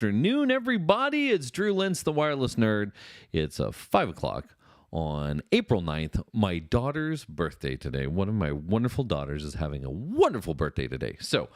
Afternoon, everybody. It's Drew Lentz, the wireless nerd. It's 5 o'clock on April 9th, my daughter's birthday today. One of my wonderful daughters is having a wonderful birthday today. So,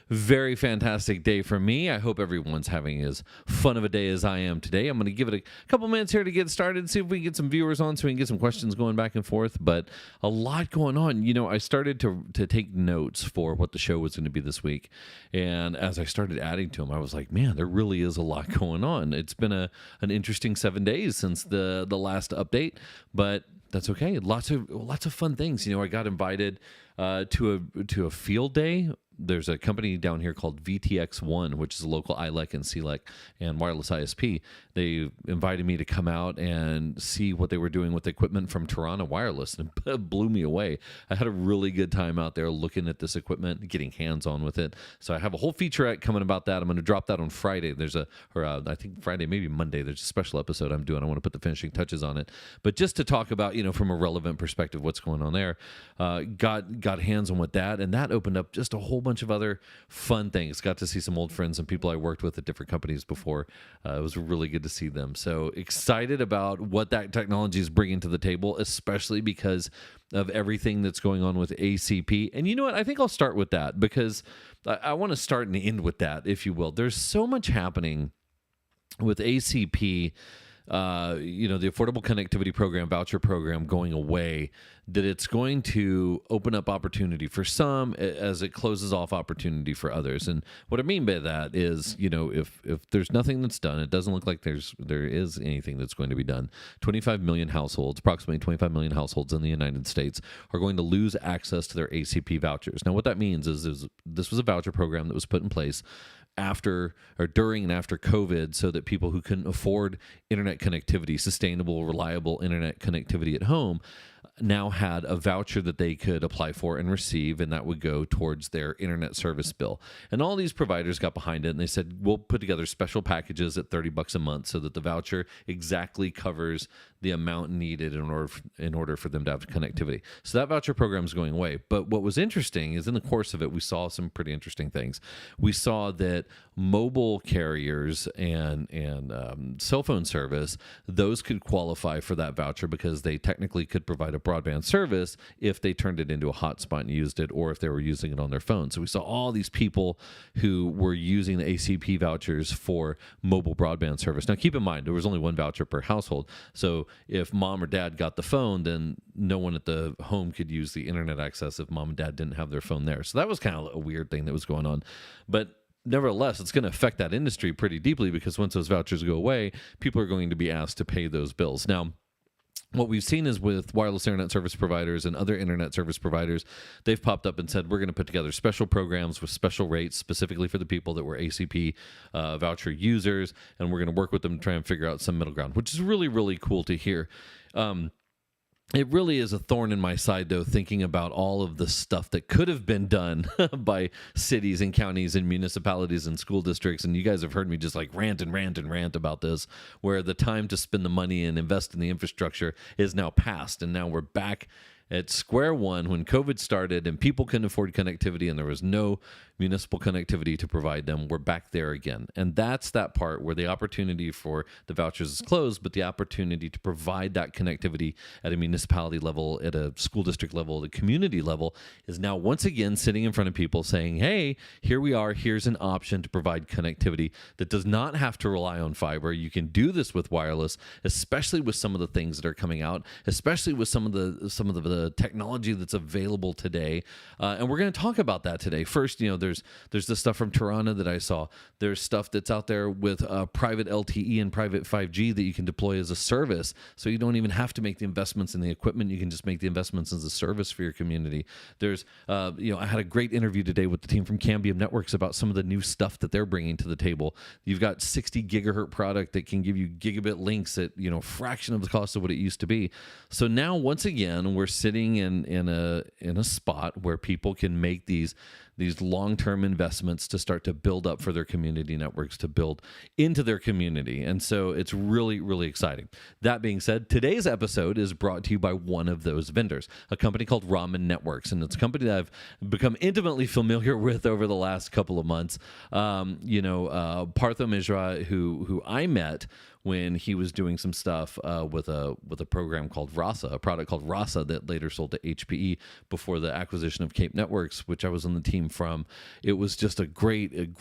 very fantastic day for me. I hope everyone's having as fun of a day as I am today. I'm going to give it a couple minutes here to get started, see if we can get some viewers on so we can get some questions going back and forth. But a lot going on. You know, I started to take notes for what the show was going to be this week. And as I started adding to them, I was like, man, there really is a lot going on. It's been an interesting 7 days since the last update, but that's okay. Lots of fun things. You know, I got invited to a field day. There's a company down here called VTX1, which is a local ILEC and CLEC and wireless ISP. They invited me to come out and see what they were doing with equipment from Toronto Wireless, and it blew me away. I had a really good time out there looking at this equipment, getting hands-on with it. So I have a whole featurette coming about that. I'm going to drop that on Friday. I think Friday, maybe Monday, there's a special episode I'm doing. I want to put the finishing touches on it. But just to talk about, you know, from a relevant perspective, what's going on there, got hands-on with that, and that opened up just a whole bunch of other fun things. Got to see some old friends and people I worked with at different companies before. It was really good to see them. So excited about what that technology is bringing to the table, especially because of everything that's going on with ACP. And you know what? I think I'll start with that because I want to start and end with that, if you will. There's so much happening with ACP. The Affordable Connectivity Program, voucher program going away, that it's going to open up opportunity for some as it closes off opportunity for others. And what I mean by that is, you know, if there's nothing that's done, it doesn't look like there is anything that's going to be done. 25 million households, approximately 25 million households in the United States are going to lose access to their ACP vouchers. Now, what that means is this was a voucher program that was put in place after or during and after COVID, so that people who couldn't afford internet connectivity, sustainable, reliable internet connectivity at home, now had a voucher that they could apply for and receive, and that would go towards their internet service bill. And all these providers got behind it, and they said, we'll put together special packages at $30 a month so that the voucher exactly covers the amount needed in order for them to have connectivity. So that voucher program is going away. But what was interesting is in the course of it, we saw some pretty interesting things. We saw that mobile carriers and cell phone service, those could qualify for that voucher because they technically could provide a broadband service if they turned it into a hotspot and used it, or if they were using it on their phone. So we saw all these people who were using the ACP vouchers for mobile broadband service. Now, keep in mind, there was only one voucher per household. So if mom or dad got the phone, then no one at the home could use the internet access if mom and dad didn't have their phone there. So that was kind of a weird thing that was going on. But nevertheless, it's going to affect that industry pretty deeply, because once those vouchers go away, people are going to be asked to pay those bills. Now, what we've seen is with wireless internet service providers and other internet service providers, they've popped up and said, we're going to put together special programs with special rates specifically for the people that were ACP voucher users, and we're going to work with them to try and figure out some middle ground, which is really, really cool to hear. It really is a thorn in my side, though, thinking about all of the stuff that could have been done by cities and counties and municipalities and school districts. And you guys have heard me just like rant about this, where the time to spend the money and invest in the infrastructure is now past. And now we're back at square one when COVID started and people couldn't afford connectivity and there was no municipal connectivity to provide them. We're back there again. And that's that part where the opportunity for the vouchers is closed, but the opportunity to provide that connectivity at a municipality level, at a school district level, at a community level is now once again sitting in front of people saying, hey, here we are. Here's an option to provide connectivity that does not have to rely on fiber. You can do this with wireless, especially with some of the things that are coming out, especially with some of the technology that's available today. And we're going to talk about that today. First, you know, there's the stuff from Toronto that I saw. There's stuff that's out there with private LTE and private 5G that you can deploy as a service. So you don't even have to make the investments in the equipment. You can just make the investments as a service for your community. There's, I had a great interview today with the team from Ramen Networks about some of the new stuff that they're bringing to the table. You've got 60 gigahertz product that can give you gigabit links at, a fraction of the cost of what it used to be. So now, once again, we're sitting in a spot where people can make these these long-term investments to start to build up for their community networks, to build into their community. And so it's really, really exciting. That being said, today's episode is brought to you by one of those vendors, a company called Ramen Networks. And it's a company that I've become intimately familiar with over the last couple of months. Partho Mishra, who I met when he was doing some stuff with a program called Rasa, a product called Rasa that later sold to HPE before the acquisition of Cape Networks, which I was on the team from. It was just a great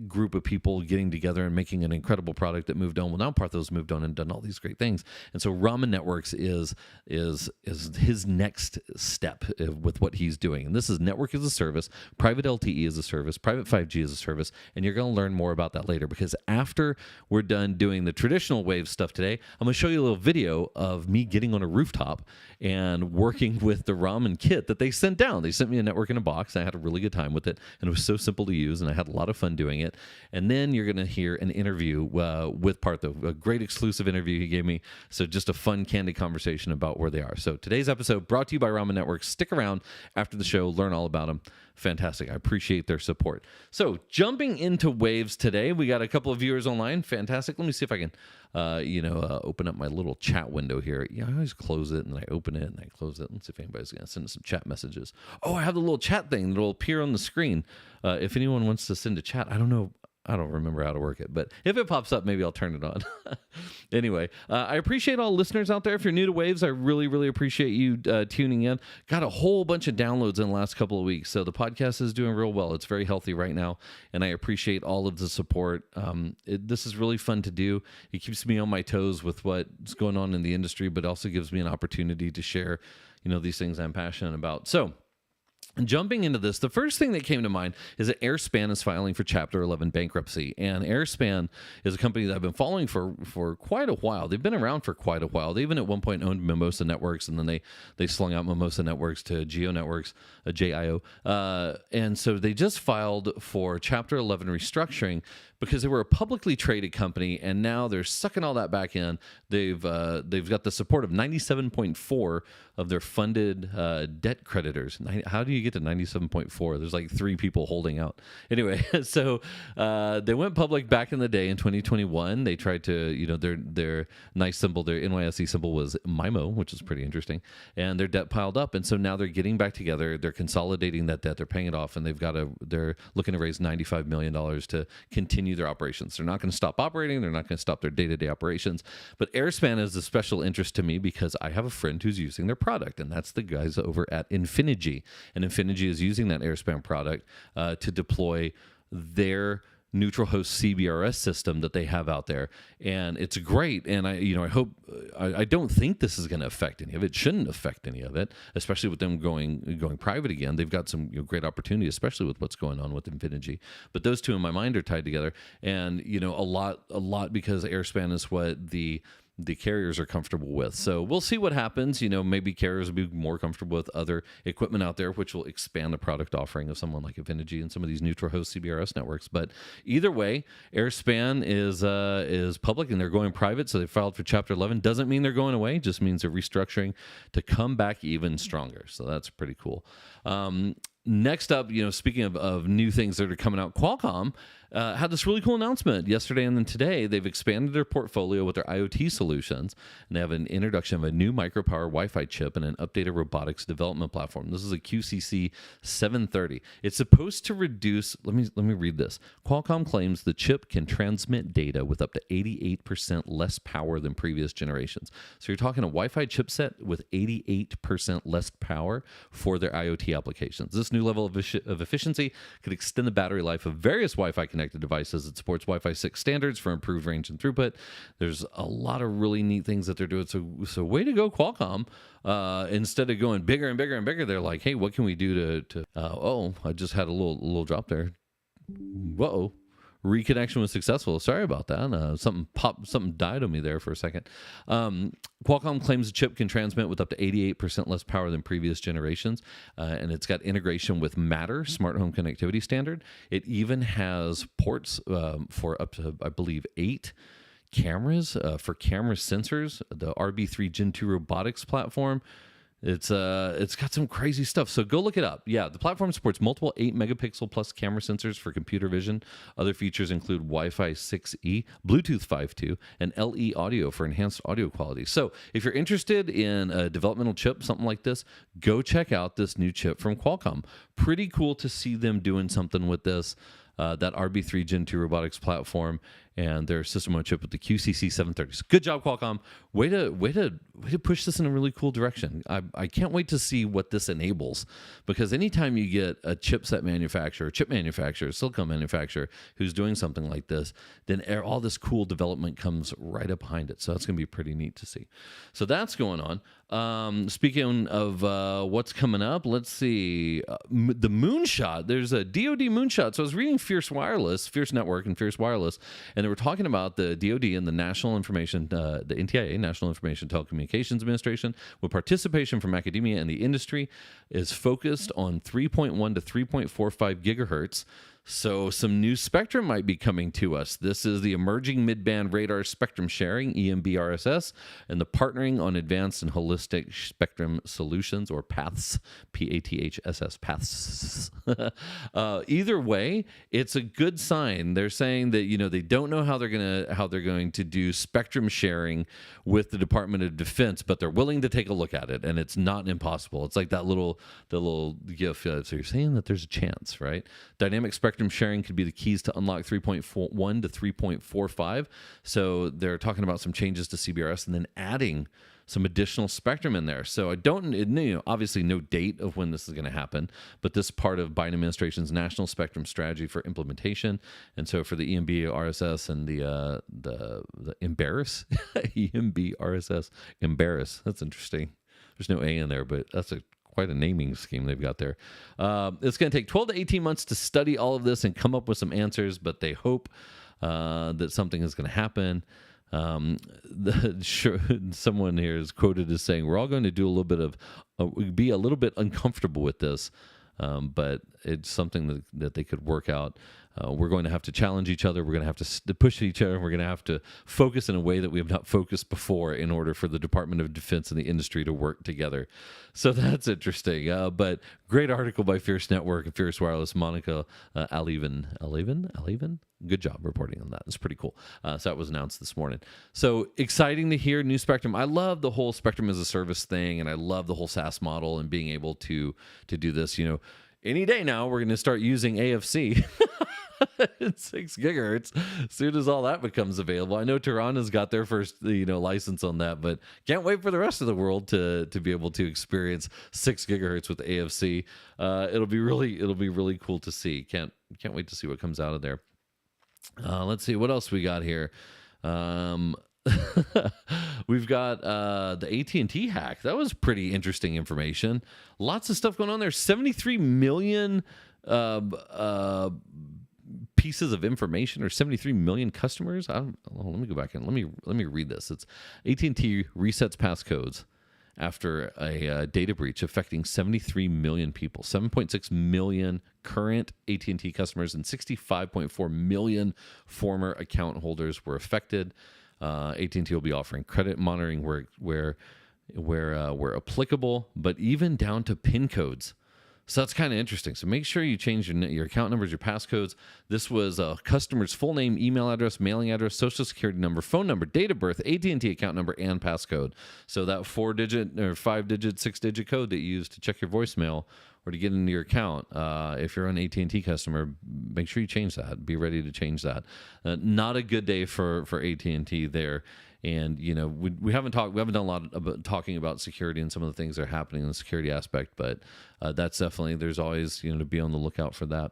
group of people getting together and making an incredible product that moved on. Well, now Partho's moved on and done all these great things, and so Ramen Networks is his next step with what he's doing. And this is network as a service, private LTE as a service, private 5G as a service, and you're going to learn more about that later, because after we're done doing the traditional wave stuff today, I'm going to show you a little video of me getting on a rooftop and working with the Ramen kit that they sent down. They sent me a network in a box. I had a really good time with it, and it was so simple to use, and I had a lot of fun doing it. And then you're going to hear an interview with Partho, a great exclusive interview he gave me. So just a fun, candid conversation about where they are. So today's episode brought to you by Ramen Networks. Stick around after the show, learn all about them. Fantastic. I appreciate their support. So jumping into waves today, we got a couple of viewers online. Fantastic. Let me see if I can, open up my little chat window here. Yeah, I always close it and I open it and I close it. Let's see if anybody's going to send us some chat messages. Oh, I have the little chat thing that will appear on the screen. If anyone wants to send a chat, I don't know. I don't remember how to work it, but if it pops up, maybe I'll turn it on. Anyway, I appreciate all listeners out there. If you're new to Waves, I really, really appreciate you tuning in. Got a whole bunch of downloads in the last couple of weeks, so the podcast is doing real well. It's very healthy right now, and I appreciate all of the support. This is really fun to do. It keeps me on my toes with what's going on in the industry, but also gives me an opportunity to share, these things I'm passionate about. So, jumping into this, the first thing that came to mind is that Airspan is filing for Chapter 11 bankruptcy. And Airspan is a company that I've been following for quite a while. They've been around for quite a while. They even at one point owned Mimosa Networks, and then they slung out Mimosa Networks to Geo Networks, JIO. And so they just filed for Chapter 11 restructuring because they were a publicly traded company, and now they're sucking all that back in. They've got the support of 97.4 of their funded debt creditors. How do you get to 97.4? There's like 3 people holding out. Anyway, so they went public back in the day in 2021. They tried to, their nice symbol, their NYSE symbol was MIMO, which is pretty interesting. And their debt piled up, and so now they're getting back together. They're consolidating that debt. They're paying it off, and they're looking to raise $95 million to continue their operations. They're not going to stop operating. They're not going to stop their day-to-day operations. But Airspan is a special interest to me because I have a friend who's using their product, and that's the guys over at Infinity. And Infinity is using that Airspan product to deploy their neutral host CBRS system that they have out there, and it's great. And I hope, I don't think this is going to affect any of it. It shouldn't affect any of it, especially with them going private again. They've got some great opportunity, especially with what's going on with Infinity. But those two in my mind are tied together, and a lot because Airspan is what the carriers are comfortable with. So we'll see what happens. Maybe carriers will be more comfortable with other equipment out there, which will expand the product offering of someone like Infinity and some of these neutral host CBRS networks. But either way, Airspan is public and they're going private. So they filed for Chapter 11. Doesn't mean they're going away. Just means they're restructuring to come back even stronger. So that's pretty cool. Next up, speaking of new things that are coming out, Qualcomm had this really cool announcement yesterday and then today. They've expanded their portfolio with their IoT solutions, and they have an introduction of a new micropower Wi-Fi chip and an updated robotics development platform. This is a QCC 730. It's supposed to reduce, let me read this. Qualcomm claims the chip can transmit data with up to 88% less power than previous generations. So you're talking a Wi-Fi chipset with 88% less power for their IoT applications. This new level of efficiency could extend the battery life of various Wi-Fi connected devices. It supports Wi-Fi 6 standards for improved range and throughput. There's a lot of really neat things that they're doing. So way to go, Qualcomm. Instead of going bigger and bigger and bigger, they're like, hey, what can we do to I just had a little drop there. Whoa. Reconnection was successful. Sorry about that. Something died on me there for a second. Qualcomm claims the chip can transmit with up to 88% less power than previous generations, and it's got integration with Matter, smart home connectivity standard. It even has ports for up to, I believe, 8 cameras for camera sensors. The RB3 Gen 2 robotics platform. It's got some crazy stuff. So go look it up. Yeah, the platform supports multiple 8 megapixel plus camera sensors for computer vision. Other features include Wi-Fi 6E, Bluetooth 5.2, and LE audio for enhanced audio quality. So if you're interested in a developmental chip, something like this, go check out this new chip from Qualcomm. Pretty cool to see them doing something with this. That RB3 Gen 2 robotics platform and their system on chip with the QCC 730. So good job, Qualcomm. Way to push this in a really cool direction. I can't wait to see what this enables, because anytime you get a chipset manufacturer, chip manufacturer, silicon manufacturer who's doing something like this, then all this cool development comes right up behind it. So that's going to be pretty neat to see. So that's going on. Speaking of what's coming up, let's see. The moonshot. There's a DoD moonshot. So I was reading Fierce Network and Fierce Wireless, and they were talking about the DoD and the National Information, the NTIA, National Information Telecommunications Administration, with participation from academia and the industry, is focused on 3.1 to 3.45 gigahertz. So some new spectrum might be coming to us. This is the Emerging Mid-Band Radar Spectrum Sharing, EMBRSS, and the Partnering on Advanced and Holistic Spectrum Solutions, or PATHS, PATHSS, PATHS. Either way, it's a good sign. They're saying that, they don't know how they're going to do spectrum sharing with the Department of Defense, but they're willing to take a look at it, and it's not impossible. It's like the little GIF. So you're saying that there's a chance, right? Dynamic spectrum sharing could be the keys to unlock 3.1 to 3.45. So they're talking about some changes to CBRS and then adding some additional spectrum in there. So obviously no date of when this is going to happen, but this is part of Biden administration's national spectrum strategy for implementation. And so for the EMB RSS and the Embarrass, EMB RSS, Embarrass. That's interesting. There's no A in there, but that's quite a naming scheme they've got there. It's going to take 12 to 18 months to study all of this and come up with some answers, but they hope that something is going to happen. Someone here is quoted as saying, "We're all going to do a little bit of, be a little bit uncomfortable with this, but it's something that they could work out. We're going to have to challenge each other. We're going to have to push each other. We're going to have to focus in a way that we have not focused before in order for the Department of Defense and the industry to work together." So that's interesting. But great article by Fierce Network and Fierce Wireless. Monica Alivan. Good job reporting on that. It's pretty cool. So that was announced this morning. So exciting to hear new spectrum. I love the whole spectrum as a service thing, and I love the whole SaaS model and being able to do this. Any day now, we're going to start using AFC. At 6 gigahertz as soon as all that becomes available. I know Tirana's got their first license on that, but can't wait for the rest of the world to be able to experience 6 gigahertz with AFC. It'll be really cool to see. Can't wait to see what comes out of there. Let's see what else we got here. We've got the AT&T hack. That was pretty interesting information. Lots of stuff going on there. 73 million pieces of information, or 73 million customers. Let me go back and let me read this. It's AT&T resets passcodes after a data breach affecting 73 million people. 7.6 million current AT&T customers and 65.4 million former account holders were affected. AT&T will be offering credit monitoring where applicable, but even down to PIN codes. So that's kind of interesting. So make sure you change your account numbers, your passcodes. This was a customer's full name, email address, mailing address, social security number, phone number, date of birth, AT&T account number, and passcode. So that 4-digit or 5-digit, 6-digit code that you use to check your voicemail or to get into your account, if you're an AT&T customer, make sure you change that. Be ready to change that. Not a good day for AT&T there. And we haven't done a lot about talking about security and some of the things that are happening in the security aspect, but that's definitely, there's always to be on the lookout for that.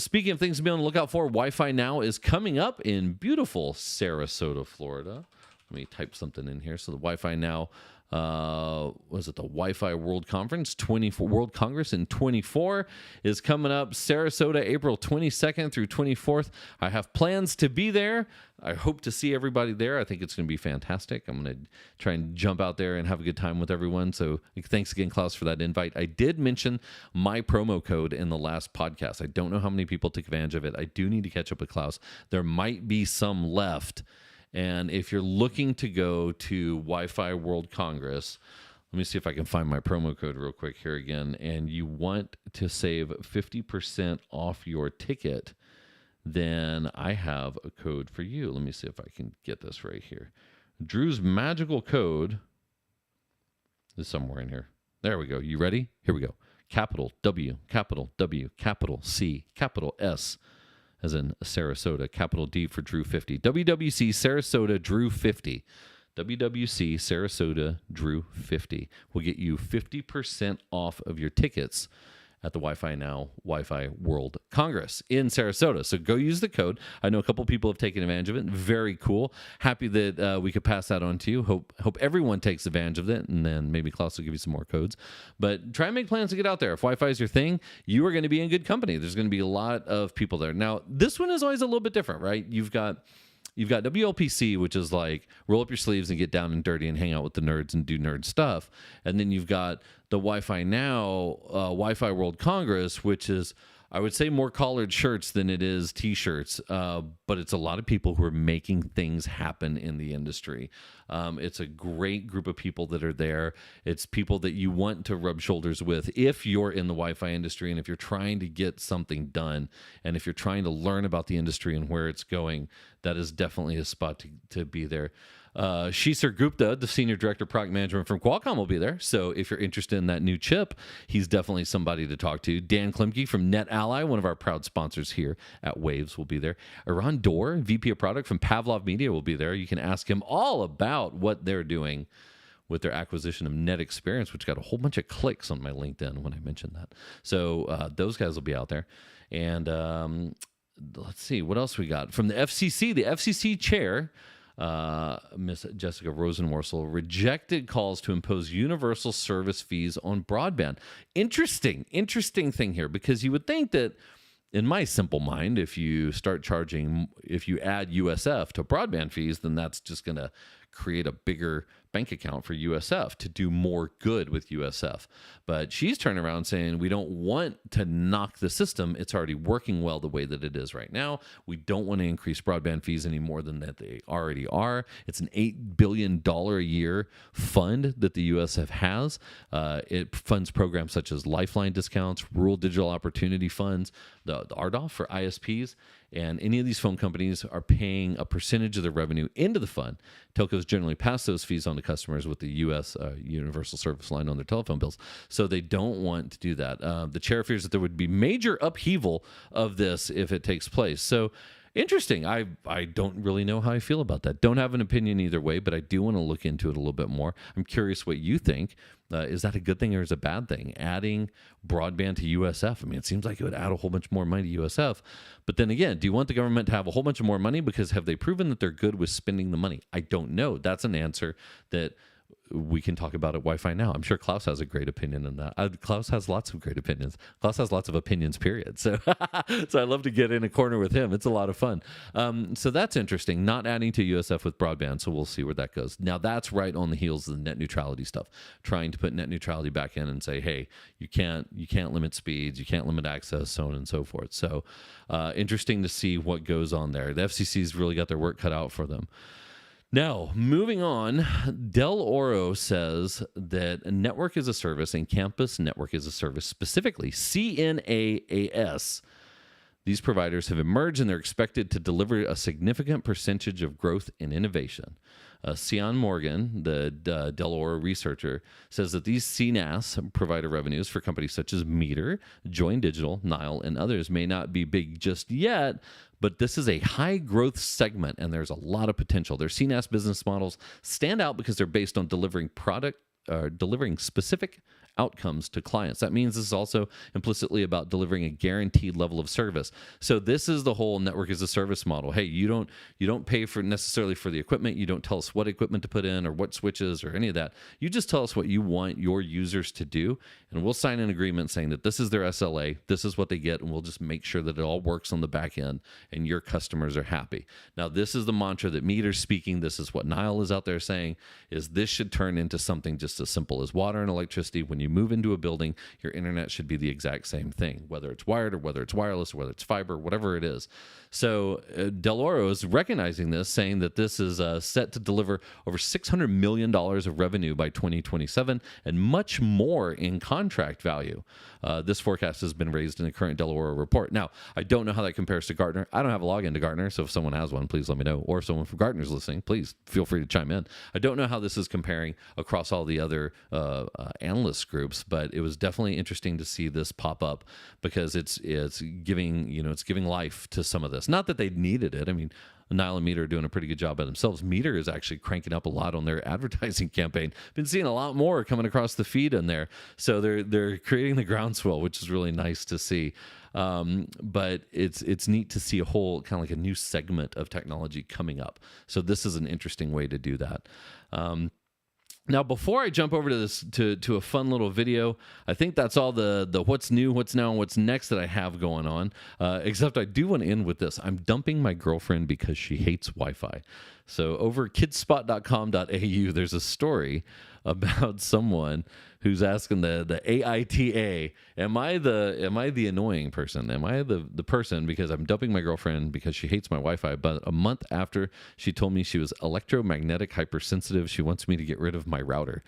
Speaking of things to be on the lookout for, Wi-Fi Now is coming up in beautiful Sarasota, Florida. Let me type something in here. So the Wi-Fi Now, was it the Wi-Fi World Conference 24 World Congress in 24 is coming up, Sarasota, April 22nd through 24th. I have plans to be there. I hope to see everybody there. I think it's going to be fantastic. I'm going to try and jump out there and have a good time with everyone. So thanks again, Klaus, for that invite. I did mention my promo code in the last podcast. I don't know how many people took advantage of it. I do need to catch up with Klaus. There might be some left. And if you're looking to go to Wi-Fi World Congress, Let me see if I can find my promo code real quick here again. And you want to save 50% off your ticket, then I have a code for you. Let me see if I can get this right here. Drew's magical code is somewhere in here. There we go. You ready? Here we go. Capital W, capital W, capital C, capital S, as in Sarasota, capital D for Drew 50. WWC Sarasota Drew 50. WWC Sarasota Drew 50 will get you 50% off of your tickets at the Wi-Fi Now Wi-Fi World Congress in Sarasota. So go use the code. I know a couple people have taken advantage of it. Very cool. Happy that we could pass that on to you. Hope everyone takes advantage of it, and then maybe Klaus will give you some more codes. But try and make plans to get out there. If Wi-Fi is your thing, you are going to be in good company. There's going to be a lot of people there. Now, this one is always a little bit different, right? You've got WLPC, which is like roll up your sleeves and get down and dirty and hang out with the nerds and do nerd stuff. And then you've got the Wi-Fi Now Wi-Fi World Congress, which is, I would say, more collared shirts than it is T-shirts. But it's a lot of people who are making things happen in the industry. It's a great group of people that are there. It's people that you want to rub shoulders with if you're in the Wi-Fi industry and if you're trying to get something done and if you're trying to learn about the industry and where it's going. That is definitely a spot to be there. Shisar Gupta, the Senior Director of Product Management from Qualcomm, will be there. So if you're interested in that new chip, he's definitely somebody to talk to. Dan Klimke from NetAlly, one of our proud sponsors here at Waves, will be there. Iran Dor, VP of Product from Pavlov Media, will be there. You can ask him all about what they're doing with their acquisition of Net Experience, which got a whole bunch of clicks on my LinkedIn when I mentioned that. So those guys will be out there. And let's see, what else we got? From the FCC chair, Miss Jessica Rosenworcel, rejected calls to impose universal service fees on broadband. Interesting thing here, because you would think that, in my simple mind, if you add USF to broadband fees, then that's just going to create a bigger bank account for USF to do more good with USF. But she's turning around saying we don't want to knock the system. It's already working well the way that it is right now. We don't want to increase broadband fees any more than that they already are. It's an $8 billion a year fund that the USF has. It funds programs such as Lifeline discounts, Rural Digital Opportunity Funds, the RDOF for ISPs, and any of these phone companies are paying a percentage of their revenue into the fund. Telcos generally pass those fees on to customers with the U.S. Universal Service Line on their telephone bills. So they don't want to do that. The chair fears that there would be major upheaval of this if it takes place. So interesting. I don't really know how I feel about that. Don't have an opinion either way, but I do want to look into it a little bit more. I'm curious what you think. Is that a good thing or is it a bad thing? Adding broadband to USF, I mean, it seems like it would add a whole bunch more money to USF. But then again, do you want the government to have a whole bunch of more money? Because have they proven that they're good with spending the money? I don't know. That's an answer that we can talk about at Wi-Fi Now. I'm sure Klaus has a great opinion on that. Klaus has lots of great opinions. Klaus has lots of opinions, period. So so I love to get in a corner with him. It's a lot of fun. So that's interesting, not adding to USF with broadband. So we'll see where that goes. Now, that's right on the heels of the net neutrality stuff, trying to put net neutrality back in and say, hey, you can't limit speeds, you can't limit access, so on and so forth. So interesting to see what goes on there. The FCC's really got their work cut out for them. Now, moving on, Del Oro says that network as a service and campus network as a service, specifically CNaaS, these providers have emerged and they're expected to deliver a significant percentage of growth and innovation. Sion Morgan, the Del Oro researcher, says that these CNaaS provider revenues for companies such as Meter, Join Digital, Nile, and others may not be big just yet, but this is a high growth segment and there's a lot of potential. Their CNaaS business models stand out because they're based on delivering specific outcomes to clients. That means this is also implicitly about delivering a guaranteed level of service. So this is the whole network as a service model. Hey, you don't pay for necessarily for the equipment. You don't tell us what equipment to put in or what switches or any of that. You just tell us what you want your users to do, and we'll sign an agreement saying that this is their SLA, this is what they get, and we'll just make sure that it all works on the back end and your customers are happy. Now, this is the mantra that Meter's speaking. This is what Nile is out there saying, is this should turn into something just as simple as water and electricity. When you move into a building, your internet should be the exact same thing, whether it's wired or whether it's wireless or whether it's fiber, whatever it is. So Del Oro is recognizing this, saying that this is set to deliver over $600 million of revenue by 2027 and much more in contract value. This forecast has been raised in the current Del Oro report. Now, I don't know how that compares to Gartner. I don't have a login to Gartner, so if someone has one, please let me know. Or if someone from Gartner is listening, please feel free to chime in. I don't know how this is comparing across all the other analyst groups, but it was definitely interesting to see this pop up because it's giving life to some of this. Not that they needed it. I mean, Nile and Meter are doing a pretty good job by themselves. Meter is actually cranking up a lot on their advertising campaign. Been seeing a lot more coming across the feed in there. So they're creating the groundswell, which is really nice to see. But it's neat to see a whole kind of like a new segment of technology coming up. So this is an interesting way to do that. Now, before I jump over to this to a fun little video, I think that's all the what's new, what's now, and what's next that I have going on. Except I do want to end with this. I'm dumping my girlfriend because she hates Wi-Fi. So over kidspot.com.au, there's a story about someone who's asking the AITA, am I the annoying person? Am I the person because I'm dumping my girlfriend because she hates my Wi-Fi? But a month after she told me she was electromagnetic hypersensitive, she wants me to get rid of my router.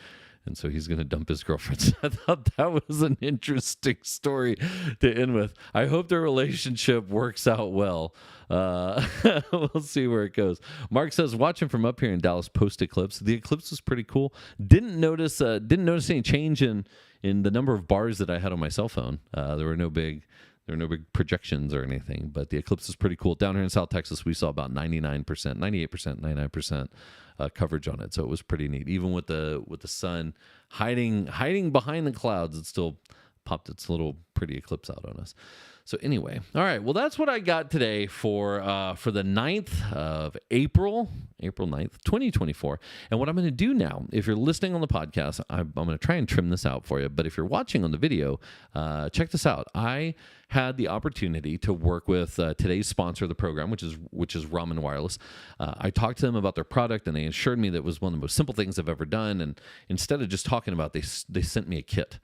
And so he's going to dump his girlfriend. So I thought that was an interesting story to end with. I hope their relationship works out well. We'll see where it goes. Mark says, watching from up here in Dallas post-eclipse. The eclipse was pretty cool. Didn't notice any change in the number of bars that I had on my cell phone. There were no big projections or anything, but the eclipse is pretty cool. Down here in South Texas, we saw about 99%, 98%, 99% coverage on it. So it was pretty neat. Even with the sun hiding behind the clouds, it still popped its little pretty eclipse out on us. So anyway, all right. Well, that's what I got today for the 9th of April 9th, 2024. And what I'm going to do now, if you're listening on the podcast, I'm going to try and trim this out for you. But if you're watching on the video, check this out. I had the opportunity to work with today's sponsor of the program, which is Ramen Wireless. I talked to them about their product, and they assured me that it was one of the most simple things I've ever done. And instead of just talking about it, they sent me a kit.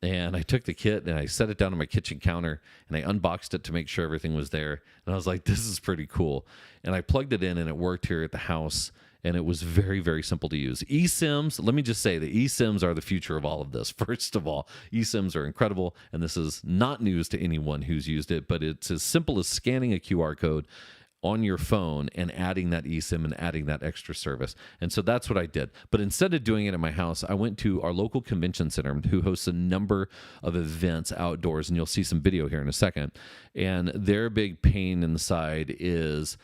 And I took the kit and I set it down on my kitchen counter and I unboxed it to make sure everything was there. And I was like, this is pretty cool. And I plugged it in and it worked here at the house. And it was very, very simple to use. eSIMs, let me just say the eSIMs are the future of all of this. First of all, eSIMs are incredible. And this is not news to anyone who's used it, but it's as simple as scanning a QR code on your phone and adding that eSIM and adding that extra service. And so that's what I did. But instead of doing it at my house, I went to our local convention center who hosts a number of events outdoors, and you'll see some video here in a second. And their big pain in the side is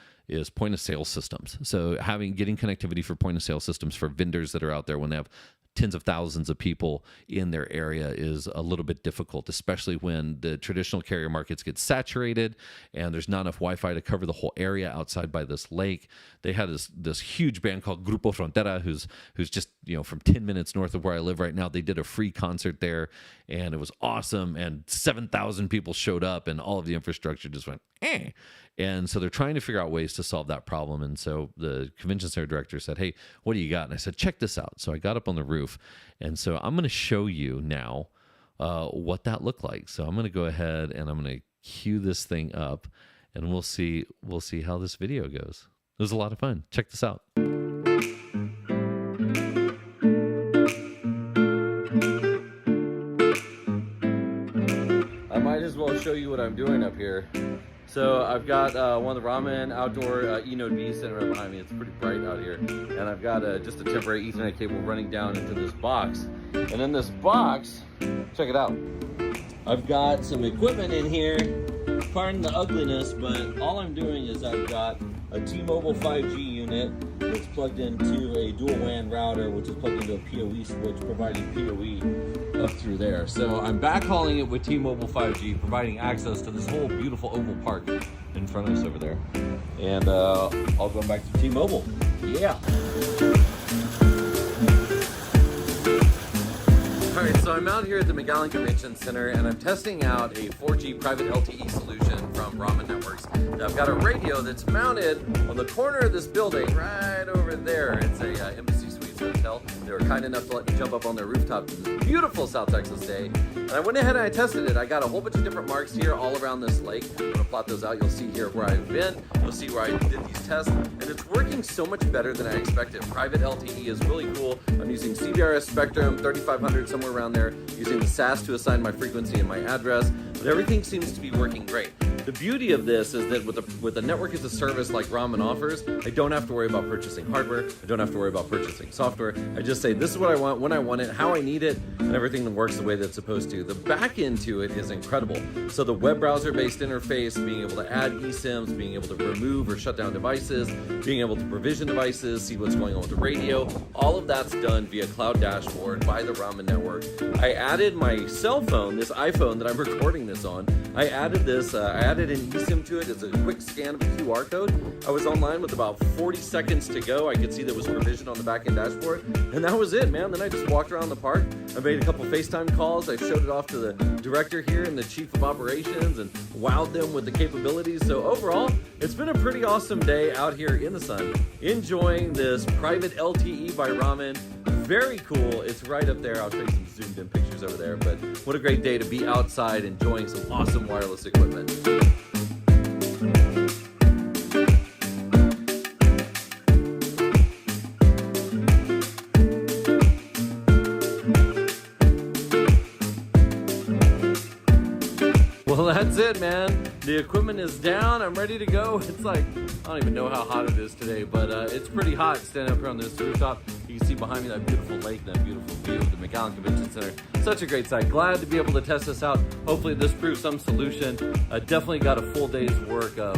point of sale systems. So getting connectivity for point of sale systems for vendors that are out there when they have tens of thousands of people in their area is a little bit difficult, especially when the traditional carrier markets get saturated and there's not enough Wi-Fi to cover the whole area outside by this lake. They had this huge band called Grupo Frontera, who's just from 10 minutes north of where I live right now. They did a free concert there, and it was awesome. And 7,000 people showed up, and all of the infrastructure just went eh. And so they're trying to figure out ways to solve that problem. And so the convention center director said, hey, what do you got? And I said, check this out. So I got up on the roof. And so I'm going to show you now what that looked like. So I'm going to go ahead and I'm going to cue this thing up, and we'll see how this video goes. It was a lot of fun. Check this out. I might as well show you what I'm doing up here. So I've got one of the Ramen outdoor eNode B sitting right behind me. It's pretty bright out here. And I've got just a temporary Ethernet cable running down into this box. And in this box, check it out. I've got some equipment in here. Pardon the ugliness, but all I'm doing is I've got a T-Mobile 5G unit that's plugged into a dual WAN router, which is plugged into a PoE switch, providing PoE up through there. So I'm backhauling it with T-Mobile 5G, providing access to this whole beautiful oval park in front of us over there. And I'll go back to T-Mobile. Yeah. All right, so I'm out here at the McAllen Convention Center, and I'm testing out a 4G private LTE solution from Ramen Networks. Now, I've got a radio that's mounted on the corner of this building right over there. It's a Embassy Suites hotel. They were kind enough to let me jump up on their rooftop this beautiful South Texas day. And I went ahead and I tested it. I got a whole bunch of different marks here all around this lake. I'm gonna plot those out. You'll see here where I've been. You'll see where I did these tests. And it's working so much better than I expected. Private LTE is really cool. I'm using CBRS Spectrum, 3500, somewhere around there, using the SAS to assign my frequency and my address. But everything seems to be working great. The beauty of this is that with a network as a service like Ramen offers, I don't have to worry about purchasing hardware. I don't have to worry about purchasing software. I just say, this is what I want, when I want it, how I need it, and everything works the way that it's supposed to. The back end to it is incredible. So the web browser-based interface, being able to add eSIMs, being able to remove or shut down devices, being able to provision devices, see what's going on with the radio, all of that's done via cloud dashboard by the Ramen Network. I added my cell phone, this iPhone that I'm recording this on, I added an eSIM to it. It's a quick scan of a QR code. I was online with about 40 seconds to go. I could see there was provision on the back end dashboard, and that was it, man. Then I just walked around the park. I made a couple FaceTime calls. I showed it off to the director here and the chief of operations and wowed them with the capabilities. So overall, it's been a pretty awesome day out here in the sun, enjoying this private LTE by Ramen. Very cool. It's right up there. I'll show you some zoomed in pictures over there, but what a great day to be outside enjoying some awesome wireless equipment. Well, that's it, man. The equipment is down. I'm ready to go. It's like, I don't even know how hot it is today, but it's pretty hot standing up here on this rooftop. You can see behind me that beautiful lake, that beautiful view of the McAllen Convention Center. Such a great site. Glad to be able to test this out. Hopefully this proves some solution. Definitely got a full day's work of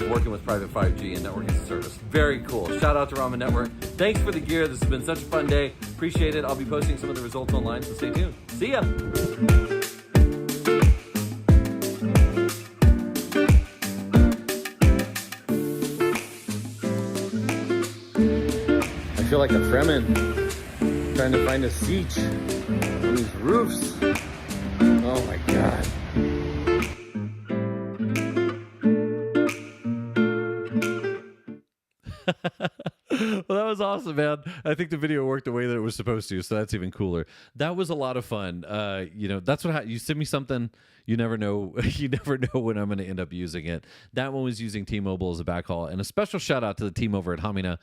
working with private 5G and network as a service. Very cool. Shout out to Ramen Network. Thanks for the gear. This has been such a fun day. Appreciate it. I'll be posting some of the results online, so stay tuned. See ya. I feel like a Fremen trying to find a siege on these roofs. Oh my God. Well, that was awesome, man. I think the video worked the way that it was supposed to, so that's even cooler. That was a lot of fun. That's what you send me something. You never know. You never know when I'm going to end up using it. That one was using T-Mobile as a backhaul, and a special shout out to the team over at Hamina,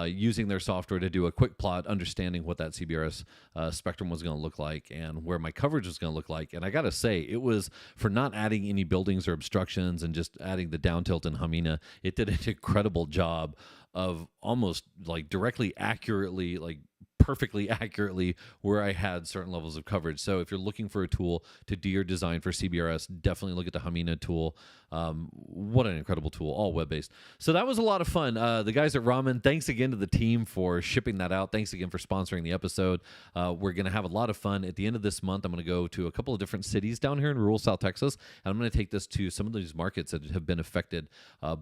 using their software to do a quick plot, understanding what that CBRS spectrum was going to look like and where my coverage was going to look like. And I got to say, it was for not adding any buildings or obstructions and just adding the down tilt in Hamina. It did an incredible job of almost like directly accurately, like perfectly accurately where I had certain levels of coverage. So if you're looking for a tool to do your design for CBRS, definitely look at the Hamina tool. What an incredible tool, all web-based. So that was a lot of fun. The guys at Ramen, thanks again to the team for shipping that out. Thanks again for sponsoring the episode. We're going to have a lot of fun. At the end of this month, I'm going to go to a couple of different cities down here in rural South Texas, and I'm going to take this to some of these markets that have been affected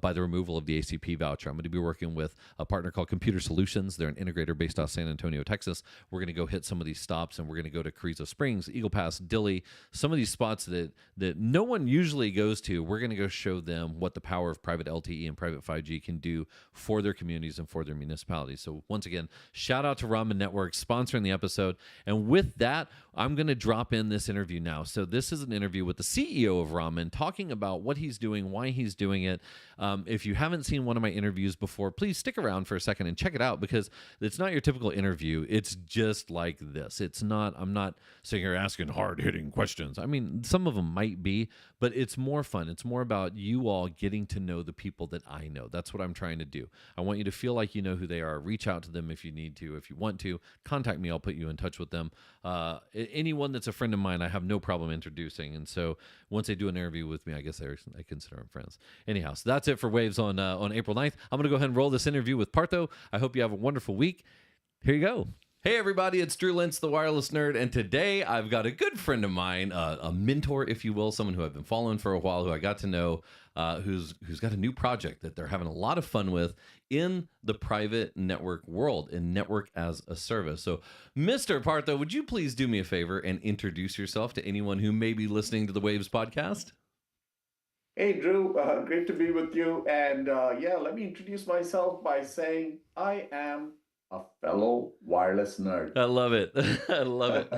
by the removal of the ACP voucher. I'm going to be working with a partner called Computer Solutions. They're an integrator based out of San Antonio, Texas. We're going to go hit some of these stops, and we're going to go to Carrizo Springs, Eagle Pass, Dilley, some of these spots that no one usually goes to. We're going to go show them what the power of private LTE and private 5G can do for their communities and for their municipalities. So once again, shout out to Ramen Networks sponsoring the episode. And with that, I'm going to drop in this interview now. So this is an interview with the CEO of Ramen talking about what he's doing, why he's doing it. If you haven't seen one of my interviews before, please stick around for a second and check it out, because it's not your typical interview. It's just like this. I'm not sitting here asking hard-hitting questions. I mean, some of them might be, but it's more fun. It's more about you all getting to know the people that I know. That's what I'm trying to do. I want you to feel like you know who they are. Reach out to them if you need to. If you want to, contact me. I'll put you in touch with them. Anyone that's a friend of mine, I have no problem introducing. And so once they do an interview with me, I guess I consider them friends. Anyhow, so that's it for Waves on April 9th. I'm going to go ahead and roll this interview with Partho. I hope you have a wonderful week. Here you go. Hey everybody, it's Drew Lentz, the Wireless Nerd, and today I've got a good friend of mine, a mentor, if you will, someone who I've been following for a while, who I got to know, who's got a new project that they're having a lot of fun with in the private network world, in network as a service. So, Mr. Partho, would you please do me a favor and introduce yourself to anyone who may be listening to the Waves podcast? Hey, Drew, great to be with you. And let me introduce myself by saying I am a fellow wireless nerd. I love it. I love it.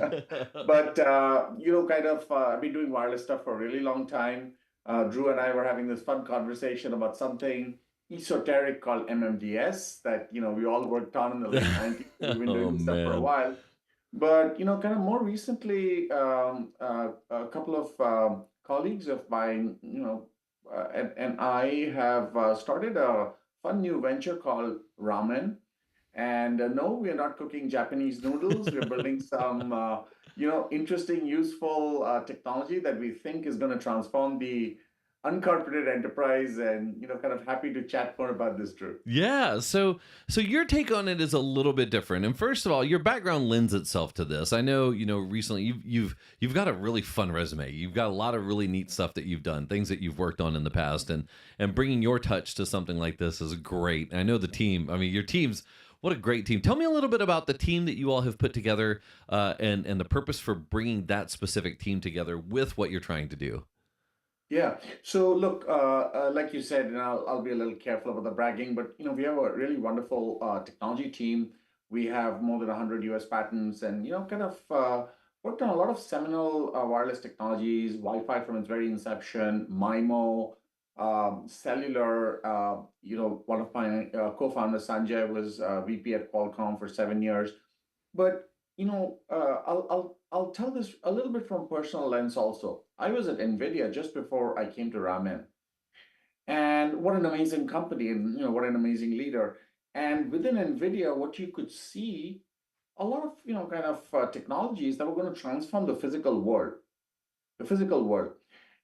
But I've been doing wireless stuff for a really long time. Drew and I were having this fun conversation about something esoteric called MMDS that we all worked on in the late 90s. We've been Oh doing this stuff for a man. while. But kind of more recently, a couple of colleagues of mine, and I have started a fun new venture called Ramen. And no, we are not cooking Japanese noodles. We're building some, interesting, useful technology that we think is going to transform the uncorporated enterprise. And kind of happy to chat more about this, Drew. Yeah, so your take on it is a little bit different. And first of all, your background lends itself to this. I know, recently you've got a really fun resume. You've got a lot of really neat stuff that you've done, things that you've worked on in the past, and bringing your touch to something like this is great. I know the team. I mean, your team's what a great team. Tell me a little bit about the team that you all have put together, and the purpose for bringing that specific team together with what you're trying to do. Yeah. So look, like you said, and I'll be a little careful about the bragging, but we have a really wonderful technology team. We have more than 100 US patents, and kind of worked on a lot of seminal wireless technologies, Wi-Fi from its very inception, MIMO, cellular. One of my co-founders, Sanjay, was VP at Qualcomm for 7 years. But I'll tell this a little bit from personal lens also. I was at NVIDIA just before I came to Ramen, and what an amazing company, and what an amazing leader. And within NVIDIA, what you could see a lot of kind of technologies that were going to transform the physical world.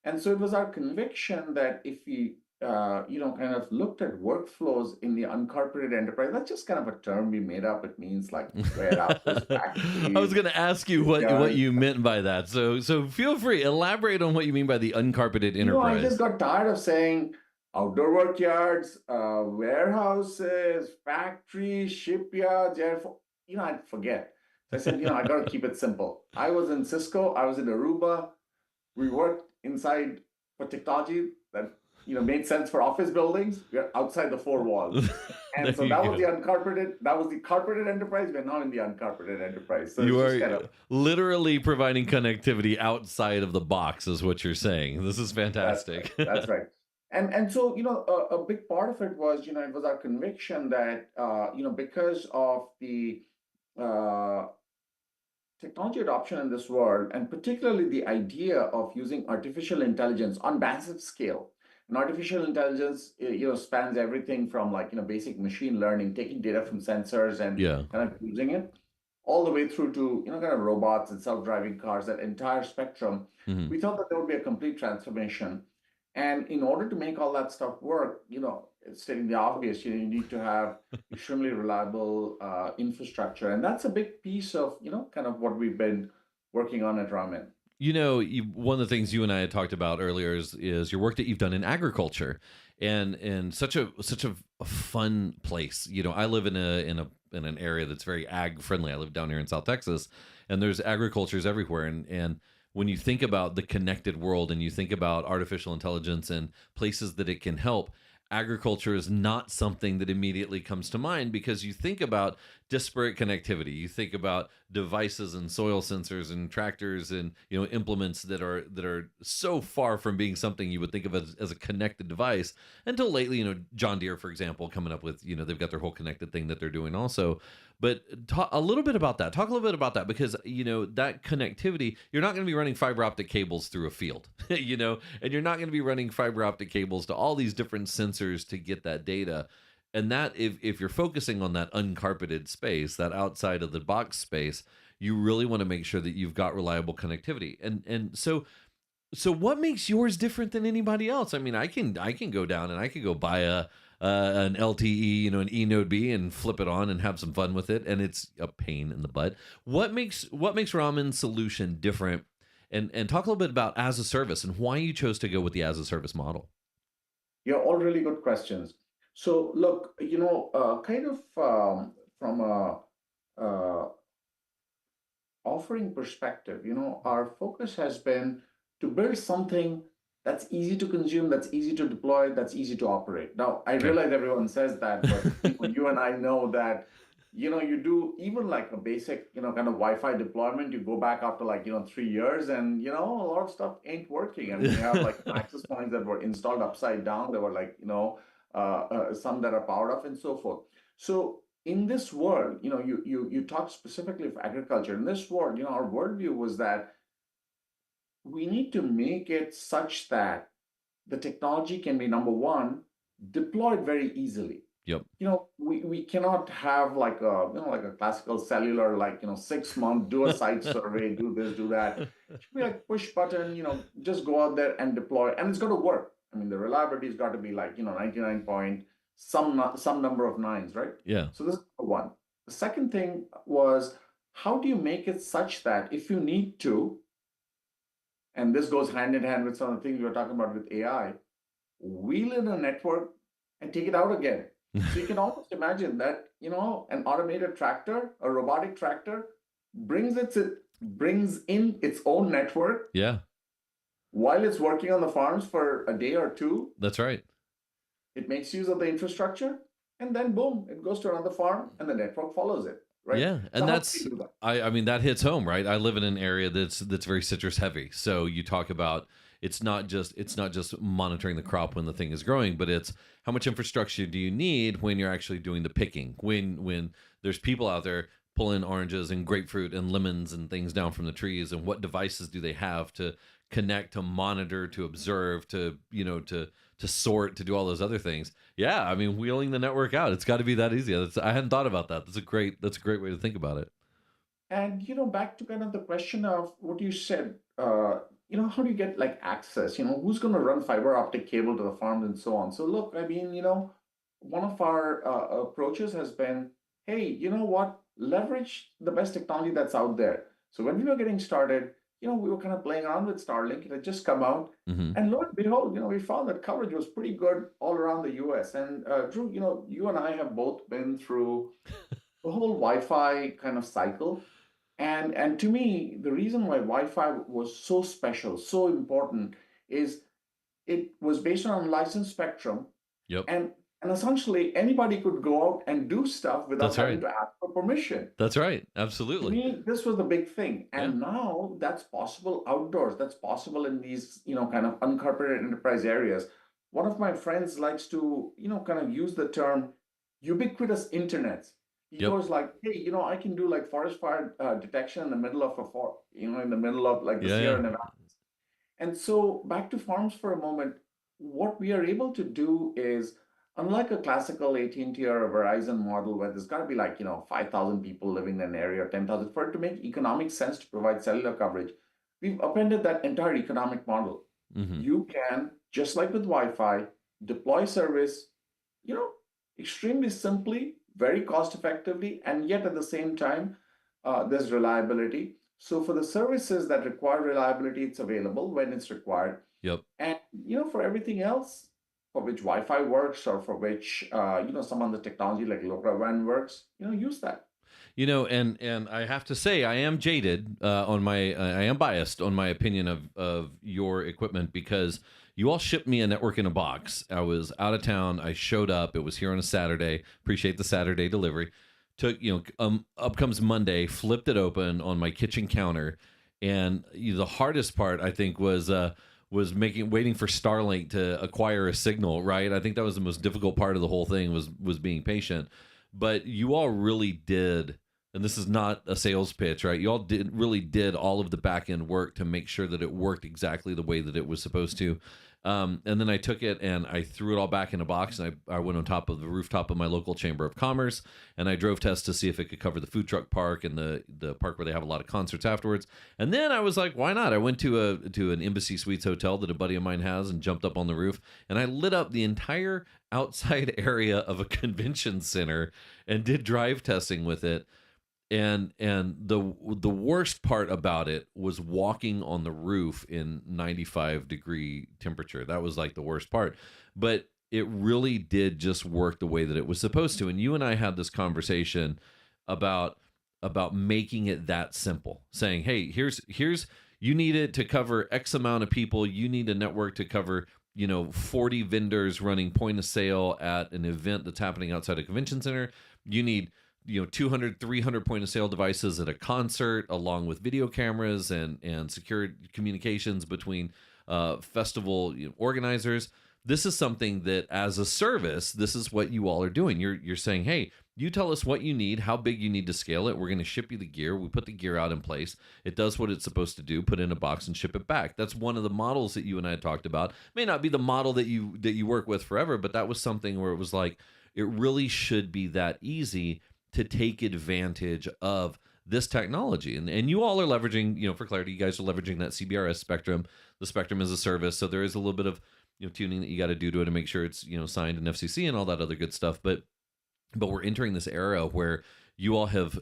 And so it was our conviction that if we, kind of looked at workflows in the uncorporated enterprise, that's just kind of a term we made up. It means like warehouses, I was factories, going to ask you what shipyards. you meant by that. So feel free, elaborate on what you mean by the uncarpeted I just enterprise. got tired of saying outdoor workyards, warehouses, factories, shipyards, I'd forget. So I said, I got to keep it simple. I was in Cisco, I was in Aruba. We worked inside for technology that made sense for office buildings. We're outside the four walls. And There so you that was go. the uncarpeted, that was the carpeted enterprise. We're now in the uncarpeted enterprise. So it's You just are kind of literally providing connectivity outside of the box, is what you're saying. This is that's right. fantastic. That's right. And so a big part of it was it was our conviction that because of the uh, technology adoption in this world, and particularly the idea of using artificial intelligence on massive scale. And artificial intelligence, spans everything from like, basic machine learning, taking data from sensors and Yeah. kind of using it, all the way through to, kind of robots and self-driving cars, that entire spectrum. Mhm. We thought that there would be a complete transformation. And in order to make all that stuff work, it's stating the obvious, you need to have extremely reliable infrastructure. And that's a big piece of, kind of what we've been working on at Ramen. One of the things you and I had talked about earlier is your work that you've done in agriculture, and such a fun place. I live in an area that's very ag friendly. I live down here in South Texas, and there's agricultures everywhere. And when you think about the connected world, and you think about artificial intelligence and places that it can help, agriculture is not something that immediately comes to mind, because you think about disparate connectivity. You think about devices and soil sensors and tractors and implements that are so far from being something you would think of as a connected device, until lately, John Deere, for example, coming up with, they've got their whole connected thing that they're doing also. But talk a little bit about that. Talk a little bit about that, because that connectivity, you're not going to be running fiber optic cables through a field, and you're not going to be running fiber optic cables to all these different sensors to get that data. And that, if you're focusing on that uncarpeted space, that outside of the box space, you really want to make sure that you've got reliable connectivity. And so what makes yours different than anybody else? I mean, I can go down and I could go buy an LTE, an eNode B, and flip it on and have some fun with it, and it's a pain in the butt. What makes Ramen's solution different? And talk a little bit about as a service and why you chose to go with the as a service model. All really good questions. So look, kind of from a offering perspective, our focus has been to build something that's easy to consume, that's easy to deploy, that's easy to operate. Now, I Okay. realize everyone says that, but you and I know that you do even like a basic, kind of Wi-Fi deployment, you go back after like, 3 years and, a lot of stuff ain't working. I mean, you have like access points that were installed upside down. There were like, some that are powered off and so forth. So in this world, you talked specifically of agriculture. In this world, our worldview was that we need to make it such that the technology can be, number one, deployed very easily. Yep. We cannot have like a classical cellular, like, 6 month, do a site survey, do this, do that. It should be like push button, just go out there and deploy, and it's got to work. I mean, the reliability has got to be like, 99 point some number of nines, right? Yeah. So this is one. The second thing was, how do you make it such that if you need to, and this goes hand in hand with some of the things we were talking about with AI, wheel in a network and take it out again. So you can almost imagine that, an automated tractor, a robotic tractor, brings in its own network. Yeah. While it's working on the farms for a day or two. That's right. It makes use of the infrastructure, and then boom, it goes to another farm and the network follows it. Right? Yeah, and So that's I mean that hits home, right? I live in an area that's very citrus heavy. So you talk about it's not just monitoring the crop when the thing is growing, but it's how much infrastructure do you need when you're actually doing the picking? When there's people out there pulling oranges and grapefruit and lemons and things down from the trees, and what devices do they have to connect, to monitor, to observe, to to sort, to do all those other things. Yeah, I mean, wheeling the network out, it's got to be that easy. I hadn't thought about that. That's a great way to think about it. And back to kind of the question of what you said, how do you get like access? Who's going to run fiber optic cable to the farms and so on? So look, I mean, one of our approaches has been, hey, you know what? Leverage the best technology that's out there. So when we were getting started, we were kind of playing around with Starlink. It had just come out. And lo and behold, we found that coverage was pretty good all around the US. And Drew, you and I have both been through the whole Wi-Fi kind of cycle. And to me, the reason why Wi-Fi was so special, so important, is it was based on licensed spectrum. Yep. And essentially anybody could go out and do stuff without having to ask for permission. That's right. Absolutely. To me, this was the big thing. And now that's possible outdoors. That's possible in these, kind of uncarpeted enterprise areas. One of my friends likes to, kind of use the term ubiquitous internets. He goes like, hey, I can do like forest fire detection in the middle of in the middle of like the Sierra Nevada. And so back to farms for a moment, what we are able to do is, unlike a classical AT&T or a Verizon model where there's got to be like, 5,000 people living in an area, 10,000, for it to make economic sense to provide cellular coverage, we've appended that entire economic model. You can, just like with Wi-Fi, deploy service, extremely simply, very cost effectively, and yet at the same time, there's reliability. So for the services that require reliability, it's available when it's required. Yep. And, for everything else, for which Wi-Fi works, or for which some other technology like LoRaWAN works, use that. And I have to say, I am jaded I am biased on my opinion of your equipment, because you all shipped me a network in a box. I was out of town. I showed up. It was here on a Saturday. Appreciate the Saturday delivery. Took, up comes Monday, flipped it open on my kitchen counter. And the hardest part, I think, was waiting for Starlink to acquire a signal, right? I think that was the most difficult part of the whole thing, was being patient. But you all really did, and this is not a sales pitch, right? You all really did all of the back end work to make sure that it worked exactly the way that it was supposed to. And then I took it and I threw it all back in a box, and I went on top of the rooftop of my local chamber of commerce, and I drove tests to see if it could cover the food truck park and the park where they have a lot of concerts afterwards. And then I was like, why not? I went to an Embassy Suites hotel that a buddy of mine has, and jumped up on the roof, and I lit up the entire outside area of a convention center and did drive testing with it. And the worst part about it was walking on the roof in 95-degree temperature. That was like the worst part. But it really did just work the way that it was supposed to. And you and I had this conversation about making it that simple, saying, hey, here's you need it to cover X amount of people. You need a network to cover 40 vendors running point of sale at an event that's happening outside a convention center. You need 200, 300 point of sale devices at a concert, along with video cameras and secure communications between festival organizers. This is something that, as a service, this is what you all are doing. You're saying, hey, you tell us what you need, how big you need to scale it. We're going to ship you the gear. We put the gear out in place. It does what it's supposed to do. Put it in a box and ship it back. That's one of the models that you and I talked about. May not be the model that you work with forever, but that was something where it was like, it really should be that easy to take advantage of this technology. And you all are leveraging, for clarity, you guys are leveraging that CBRS spectrum. The spectrum is a service, so there is a little bit of tuning that you got to do to it to make sure it's signed in FCC and all that other good stuff. But we're entering this era where you all have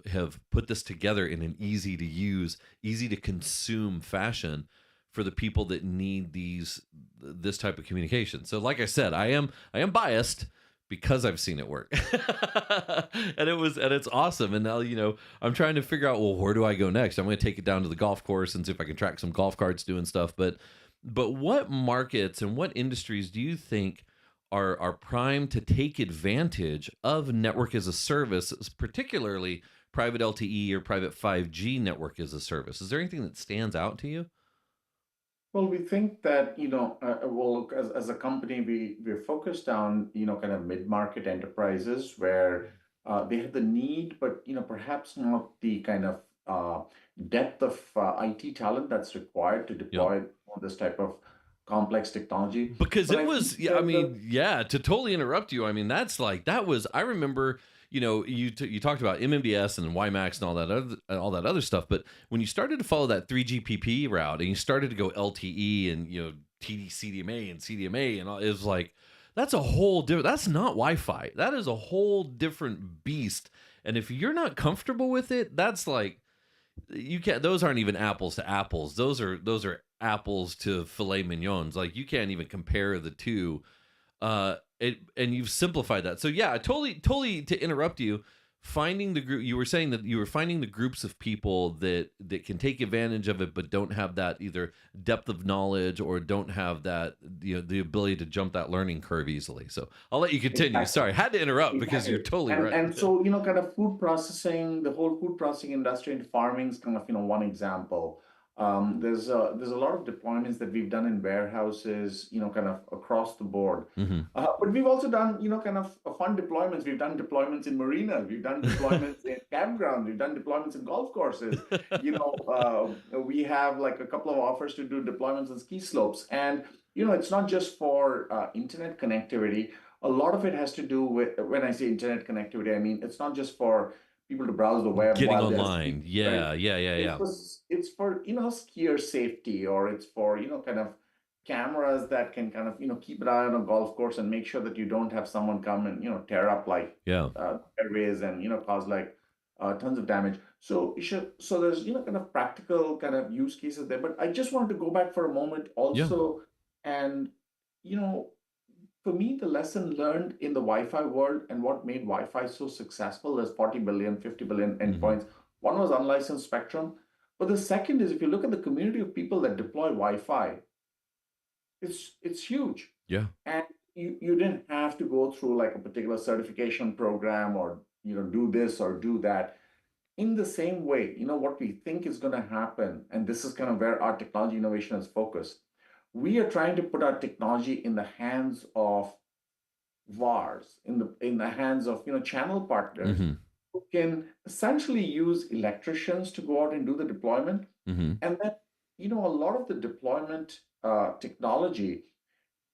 put this together in an easy to use, easy to consume fashion for the people that need this type of communication. So like I said, I am biased because I've seen it work. and it's awesome. And now, I'm trying to figure out, well, where do I go next? I'm going to take it down to the golf course and see if I can track some golf carts doing stuff. But what markets and what industries do you think are primed to take advantage of network as a service, particularly private LTE or private 5G network as a service? Is there anything that stands out to you? Well, we think that, well, look, as a company, we're focused on, kind of mid-market enterprises where they have the need, but, perhaps not the kind of depth of IT talent that's required to Yep. deploy on this type of complex technology. Because But it I was, think yeah, I mean, yeah, to totally interrupt you. I mean, that was, I remember, you talked about MMDS and WiMAX and all that other stuff. But when you started to follow that 3GPP route and you started to go LTE and, TD-CDMA and CDMA and all, it was like, that's a whole different, that's not Wi-Fi. That is a whole different beast. And if you're not comfortable with it, that's like, you can't, those aren't even apples to apples. Those are apples to filet mignons. Like, you can't even compare the two. And you've simplified that. So yeah, totally to interrupt you, finding the group, you were saying that you were finding the groups of people that can take advantage of it but don't have that either depth of knowledge or don't have that the ability to jump that learning curve easily. So I'll let you continue. exactly. Sorry, had to interrupt because you're Exactly. totally And right. and so, kind of food processing, the whole food processing industry and farming is kind of, one example. There's a lot of deployments that we've done in warehouses, kind of across the board. Hmm. But we've also done, kind of fun deployments. We've done deployments in marinas, we've done deployments in campgrounds, we've done deployments in golf courses. We have like a couple of offers to do deployments on ski slopes. And, it's not just for internet connectivity. A lot of it has to do with, when I say internet connectivity, I mean, it's not just for people to browse the web Getting while they're online. skiing, right? Yeah. It's for skier safety, or it's for kind of cameras that can kind of keep an eye on a golf course and make sure that you don't have someone come and tear up like Yeah. airways and cause like tons of damage. So there's kind of practical kind of use cases there. But I just wanted to go back for a moment Yeah. also, and you know for me, the lesson learned in the Wi-Fi world and what made Wi-Fi so successful is 40 billion, 50 billion Hmm. endpoints. One was unlicensed spectrum. But the second is, if you look at the community of people that deploy Wi-Fi, it's huge. Yeah. And you didn't have to go through like a particular certification program or do this or do that. In the same way, what we think is going to happen, and this is kind of where our technology innovation is focused. We are trying to put our technology in the hands of VARs, in the hands of channel partners Hmm. who can essentially use electricians to go out and do the deployment. Hmm. And then, a lot of the deployment technology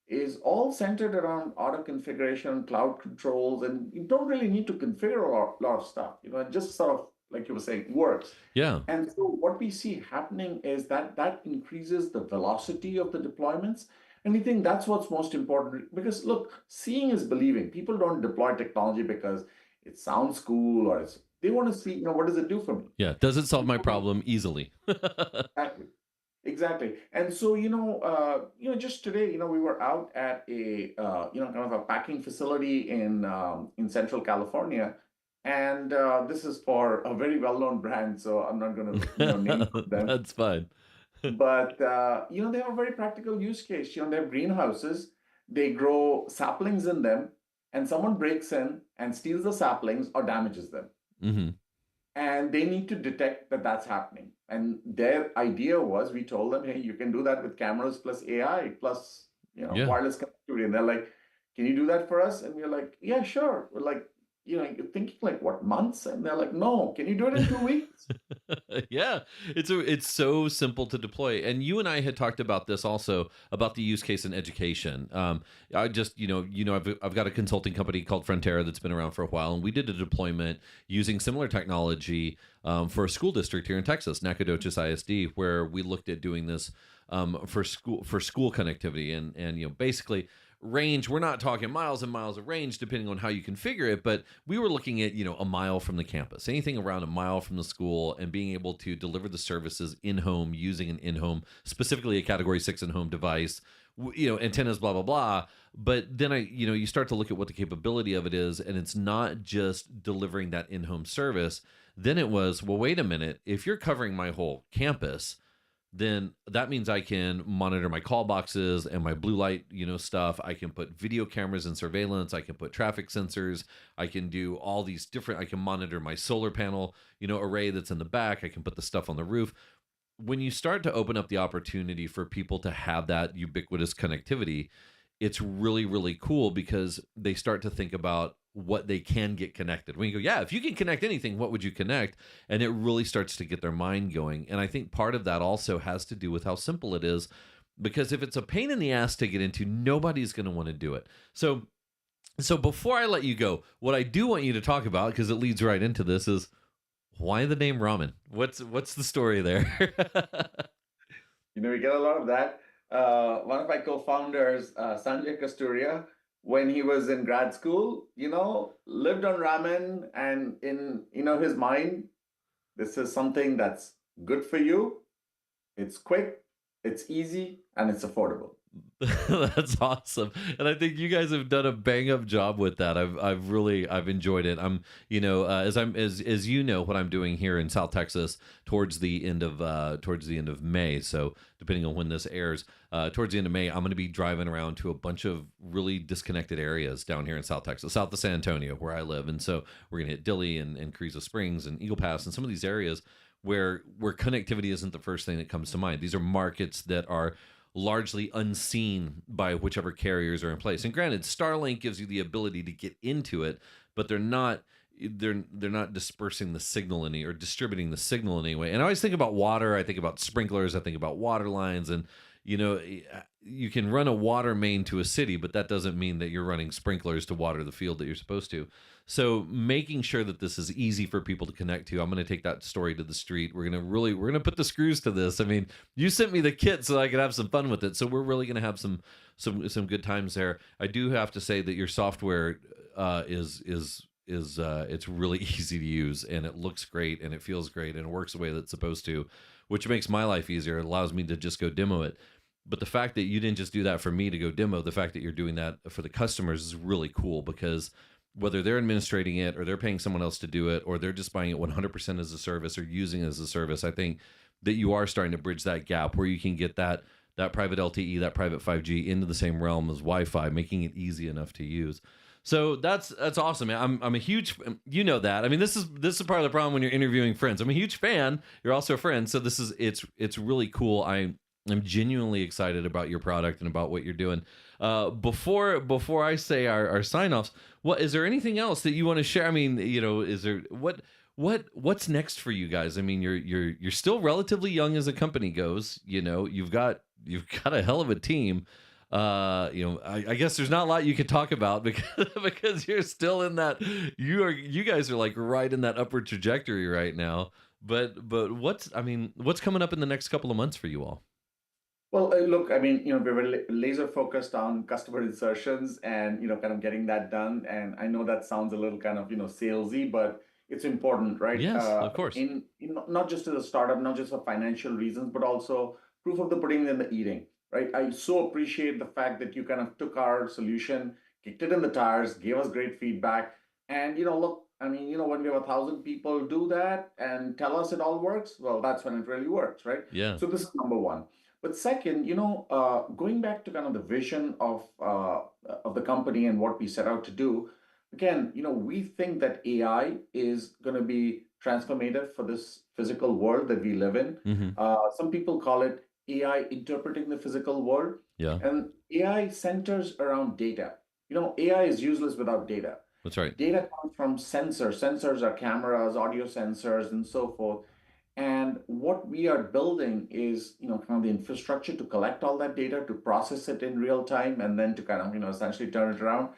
is all centered around auto configuration, cloud controls, and you don't really need to configure a lot of stuff. It just sort of, like you were saying, works. Yeah. And so what we see happening is that increases the velocity of the deployments. And we think that's what's most important, because look, seeing is believing. People don't deploy technology because it sounds cool, or they want to see, what does it do for me? Yeah. Does it solve my problem easily? Exactly. Exactly. And so, just today, we were out at a, kind of a packing facility in Central California. And this is for a very well-known brand, so I'm not going to, name them. That's fine. But, they have a very practical use case. They have greenhouses, they grow saplings in them, and someone breaks in and steals the saplings or damages them. Hmm. and they need to detect that that's happening. And their idea was, we told them, hey, you can do that with cameras plus AI plus Yeah. wireless connectivity. And they're like, can you do that for us? And we're like, yeah, sure. We're like, you're thinking like what, months? And they're like, no, can you do it in 2 weeks? Yeah, it's so simple to deploy. And you and I had talked about this also about the use case in education. I just I've got a consulting company called Frontera that's been around for a while, and we did a deployment using similar technology for a school district here in Texas, Nacogdoches ISD, where we looked at doing this for school connectivity, and basically range. We're not talking miles and miles of range, depending on how you configure it, but we were looking at a mile from the campus, anything around a mile from the school, and being able to deliver the services in home using an in home, specifically a Category 6 in home device. Antennas, blah blah blah. But then you start to look at what the capability of it is, and it's not just delivering that in home service. Then it was, well, wait a minute, if you're covering my whole campus, then that means I can monitor my call boxes and my blue light, stuff. I can put video cameras and surveillance. I can put traffic sensors. I can do all these different, I can monitor my solar panel, array that's in the back. I can put the stuff on the roof. When you start to open up the opportunity for people to have that ubiquitous connectivity, it's really, really cool because they start to think about what they can get connected. When you go, yeah, if you can connect anything, what would you connect? And it really starts to get their mind going. And I think part of that also has to do with how simple it is, because if it's a pain in the ass to get into, nobody's going to want to do it. So before I let you go, what I do want you to talk about, because it leads right into this, is why the name ramen? What's the story there? We get a lot of that. One of my co-founders, Sanjay Kasturia, when he was in grad school, lived on ramen, and in his mind, this is something that's good for you. It's quick, it's easy, and it's affordable. That's awesome, and I think you guys have done a bang up job with that. I've enjoyed it. I'm as what I'm doing here in South Texas towards the end of May. So depending on when this airs, towards the end of May, I'm going to be driving around to a bunch of really disconnected areas down here in South Texas, south of San Antonio, where I live, and so we're going to hit Dilley and Carrizo Springs and Eagle Pass and some of these areas where connectivity isn't the first thing that comes to mind. These are markets that are largely unseen by whichever carriers are in place. And granted, Starlink gives you the ability to get into it, but they're not dispersing the signal any or distributing the signal in any way. And I always think about water. I think about sprinklers. I think about water lines, and you can run a water main to a city, but that doesn't mean that you're running sprinklers to water the field that you're supposed to. So making sure that this is easy for people to connect to, I'm going to take that story to the street. We're going to put the screws to this. I mean, you sent me the kit so I could have some fun with it. So we're really going to have some good times there. I do have to say that your software is it's really easy to use, and it looks great, and it feels great, and it works the way that it's supposed to, which makes my life easier. It allows me to just go demo it. But the fact that you didn't just do that for me to go demo, the fact that you're doing that for the customers is really cool, because whether they're administrating it or they're paying someone else to do it, or they're just buying it 100% as a service or using it as a service, I think that you are starting to bridge that gap where you can get that private LTE, that private 5G into the same realm as Wi-Fi, making it easy enough to use. So that's awesome, man. I'm a huge, that. I mean, this is part of the problem when you're interviewing friends. I'm a huge fan. You're also a friend, so it's really cool. I'm genuinely excited about your product and about what you're doing. Before I say our sign offs, what is there anything else that you want to share? I mean, is there what's next for you guys? I mean, you're still relatively young as a company goes. You've got a hell of a team. I guess there's not a lot you could talk about because you're still in that. You guys are like right in that upward trajectory right now. But what's coming up in the next couple of months for you all? Well, look, I mean, we were laser focused on customer insertions and, kind of getting that done. And I know that sounds a little kind of, salesy, but it's important, right? Yes, of course. Not just as a startup, not just for financial reasons, but also proof of the pudding and the eating, right? I so appreciate the fact that you kind of took our solution, kicked it in the tires, gave us great feedback. And, look, I mean, when we have 1,000 people do that and tell us it all works, well, that's when it really works, right? Yeah. So this is number one. But second, going back to kind of the vision of the company and what we set out to do, again, we think that AI is going to be transformative for this physical world that we live in. Hmm. Some people call it AI interpreting the physical world, Yeah, and AI centers around data. AI is useless without data. that's right. Data comes from sensors. Sensors are cameras, audio sensors, and so forth. And what we are building is, kind of the infrastructure to collect all that data, to process it in real time, and then to kind of, essentially turn it around.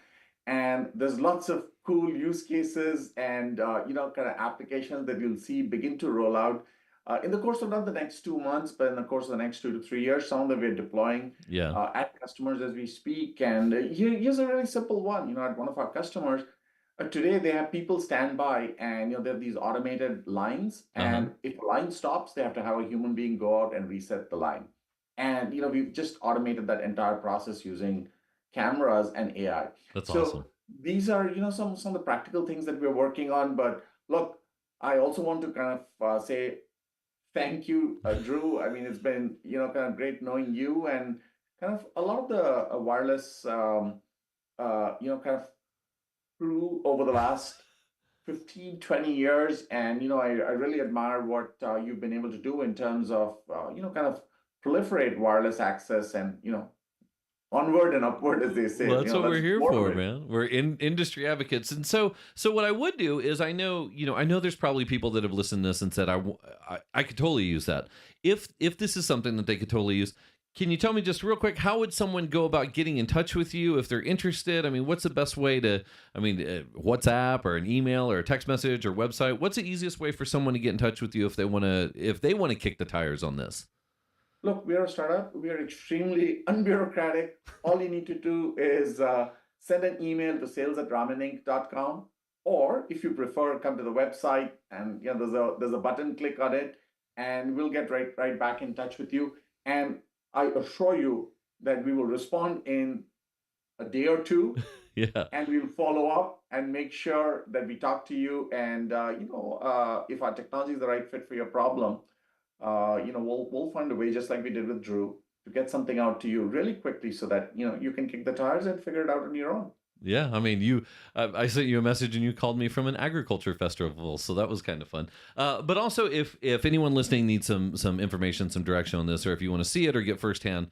And there's lots of cool use cases and, kind of applications that you'll see begin to roll out in the course of not the next 2 months, but in the course of the next 2 to 3 years. Some of them we're deploying Yeah. at customers as we speak. And here's a really simple one. At one of our customers, today they have people stand by, and they have these automated lines, Uh-huh. and if a line stops, they have to have a human being go out and reset the line. And we've just automated that entire process using cameras and AI. That's So awesome. these are some of the practical things that we're working on. But look, I also want to kind of say thank you, Drew. I mean, it's been kind of great knowing you, and kind of a lot of the wireless kind of grew over the last 15, 20 years. And, I really admire what you've been able to do in terms of, kind of proliferate wireless access and, onward and upward, as they say. Well, that's what Let's we're do here more of for, it. man. We're in industry advocates, and so what I would do is, I know there's probably people that have listened to this and said, I could totally use that. If this is something that they could totally use, can you tell me just real quick, how would someone go about getting in touch with you if they're interested? I mean, what's the best way to? I mean, WhatsApp or an email or a text message or website? What's the easiest way for someone to get in touch with you if they want to kick the tires on this? Look, we are a startup. We are extremely unbureaucratic. All you need to do is send an email to sales@rameninc.com, or if you prefer, come to the website, and there's a button, click on it, and we'll get right back in touch with you. And I assure you that we will respond in a day or two, Yeah. and we'll follow up and make sure that we talk to you. And if our technology is the right fit for your problem, we'll find a way, just like we did with Drew, to get something out to you really quickly, so that you can kick the tires and figure it out on your own. Yeah, I mean, I sent you a message and you called me from an agriculture festival, so that was kind of fun. But also, if anyone listening needs some information, some direction on this, or if you want to see it or get firsthand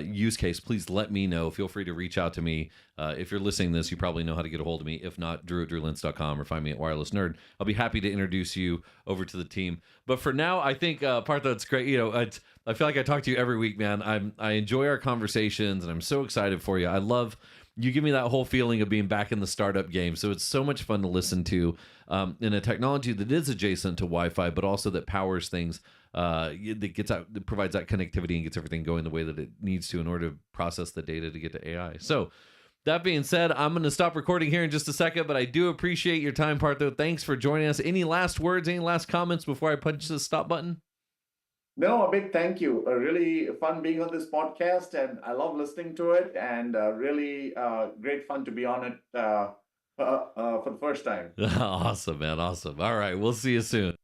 use case, please let me know. Feel free to reach out to me. If you're listening to this, you probably know how to get a hold of me. If not, drew@drewlentz.com, or find me at Wireless Nerd. I'll be happy to introduce you over to the team. But for now, I think part that's great. I feel like I talk to you every week, man. I enjoy our conversations, and I'm so excited for you. I love. You give me that whole feeling of being back in the startup game. So it's so much fun to listen to in a technology that is adjacent to Wi-Fi, but also that powers things, that gets out, that provides that connectivity and gets everything going the way that it needs to in order to process the data to get to AI. So that being said, I'm going to stop recording here in just a second, but I do appreciate your time, Partho. Thanks for joining us. Any last words, any last comments before I punch the stop button? No, a big thank you. Really fun being on this podcast, and I love listening to it, and really great fun to be on it for the first time. Awesome, man. Awesome. All right. We'll see you soon.